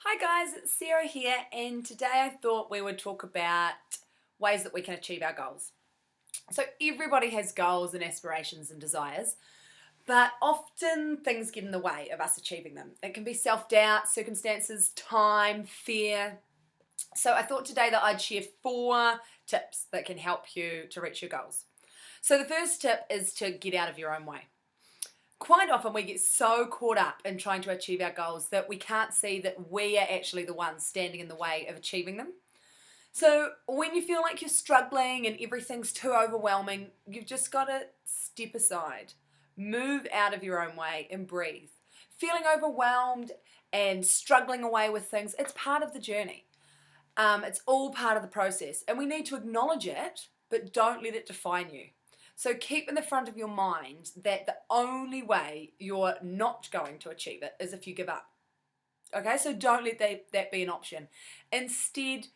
Hi guys, it's Sarah here, and today I thought we would talk about ways that we can achieve our goals. So, everybody has goals and aspirations and desires, but often things get in the way of us achieving them. It can be self doubt, circumstances, time, fear. So, I thought today that I'd share 4 tips that can help you to reach your goals. So, the first tip is to get out of your own way. Quite often we get so caught up in trying to achieve our goals that we can't see that we are actually the ones standing in the way of achieving them. So when you feel like you're struggling and everything's too overwhelming, you've just got to step aside, move out of your own way and breathe. Feeling overwhelmed and struggling away with things, it's part of the journey. It's all part of the process, and we need to acknowledge it, but don't let it define you. So keep in the front of your mind that the only way you're not going to achieve it is if you give up. Okay, so don't let that be an option. Instead,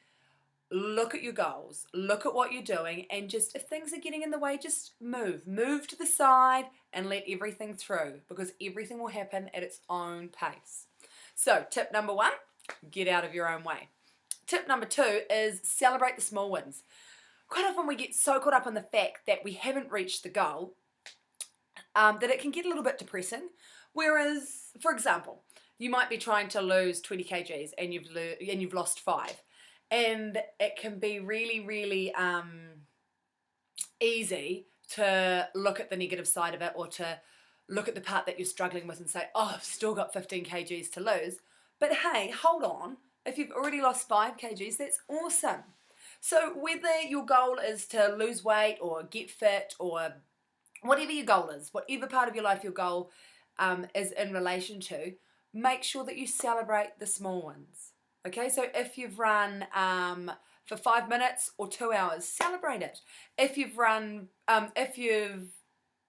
look at your goals, look at what you're doing, and just if things are getting in the way, just move to the side and let everything through, because everything will happen at its own pace. So, tip number 1, get out of your own way. Tip number 2 is celebrate the small wins. Quite often we get so caught up in the fact that we haven't reached the goal that it can get a little bit depressing. Whereas, for example, you might be trying to lose 20 kgs and you've lost 5, and it can be really easy to look at the negative side of it, or to look at the part that you're struggling with and say, "Oh, I've still got 15 kgs to lose." But hey, hold on. If you've already lost 5 kgs, that's awesome. So whether your goal is to lose weight or get fit, or whatever your goal is, whatever part of your life your goal is in relation to, make sure that you celebrate the small ones. Okay, so if you've run for 5 minutes or 2 hours, celebrate it. If you've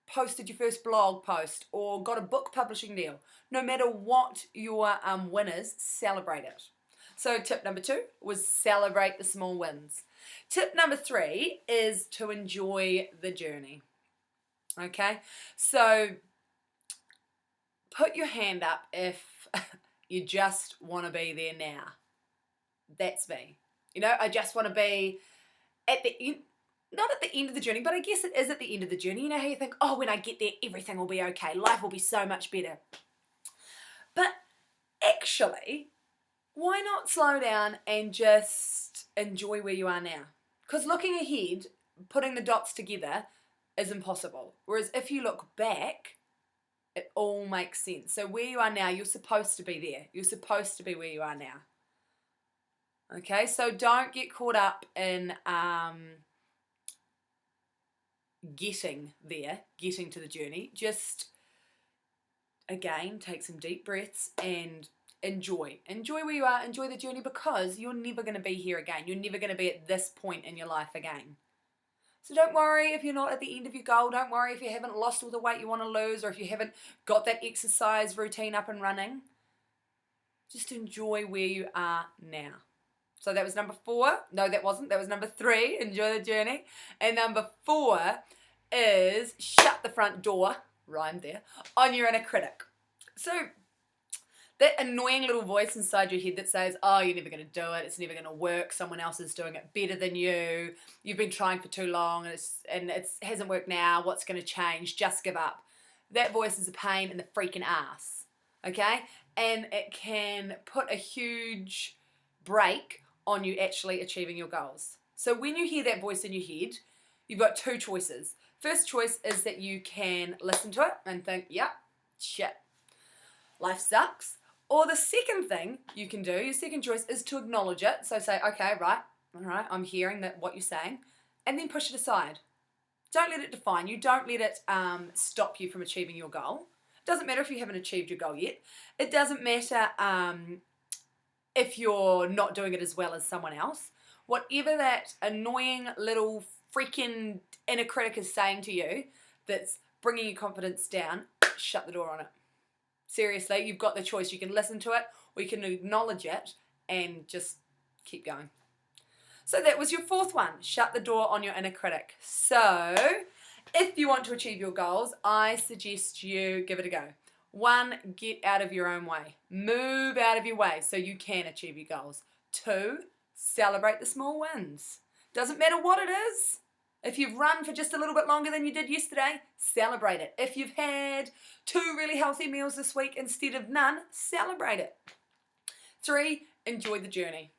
posted your first blog post or got a book publishing deal, no matter what your win is, celebrate it. So tip number 2 was celebrate the small wins. Tip number 3 is to enjoy the journey. Okay, so put your hand up if you just want to be there now. That's me. I just want to be at the end, not at the end of the journey, but I guess it is at the end of the journey. You know how you think, oh, when I get there, everything will be okay. Life will be so much better. But actually, why not slow down and just enjoy where you are now? Because looking ahead, putting the dots together is impossible. Whereas if you look back, it all makes sense. So where you are now, you're supposed to be there. You're supposed to be where you are now. Okay, so don't get caught up in getting there, getting to the journey. Just, again, take some deep breaths and enjoy where you are, enjoy the journey, because you're never going to be here again. You're never going to be at this point in your life again. So don't worry if you're not at the end of your goal. Don't worry if you haven't lost all the weight you want to lose, or if you haven't got that exercise routine up and running. Just enjoy where you are now. So that was number 4. No, that wasn't. That was number 3. Enjoy the journey. And number 4 is shut the front door, rhymed there, on your inner critic. So that annoying little voice inside your head that says, oh, you're never going to do it, it's never going to work, someone else is doing it better than you, you've been trying for too long and it hasn't worked now, what's going to change, just give up. That voice is a pain in the freaking ass, okay? And it can put a huge brake on you actually achieving your goals. So when you hear that voice in your head, you've got 2 choices. First choice is that you can listen to it and think, yep, shit, life sucks. Or the second thing you can do, your second choice, is to acknowledge it. So say, okay, right, all right, I'm hearing that what you're saying, and then push it aside. Don't let it define you. Don't let it stop you from achieving your goal. It doesn't matter if you haven't achieved your goal yet. It doesn't matter if you're not doing it as well as someone else. Whatever that annoying little freaking inner critic is saying to you that's bringing your confidence down, shut the door on it. Seriously, you've got the choice. You can listen to it, or you can acknowledge it and just keep going. So that was your 4th one. Shut the door on your inner critic. So if you want to achieve your goals, I suggest you give it a go. 1, get out of your own way. Move out of your way so you can achieve your goals. 2, celebrate the small wins. Doesn't matter what it is. If you've run for just a little bit longer than you did yesterday, celebrate it. If you've had 2 really healthy meals this week instead of none, celebrate it. 3, enjoy the journey.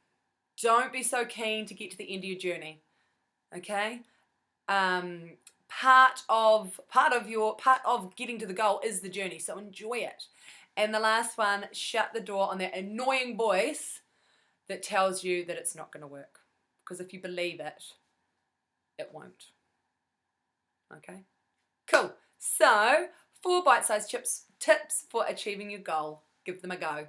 Don't be so keen to get to the end of your journey. Okay? Part of getting to the goal is the journey, so enjoy it. And the last one, shut the door on that annoying voice that tells you that it's not going to work. Because if you believe it, it won't. Okay? Cool. So, 4 bite-sized tips for achieving your goal. Give them a go.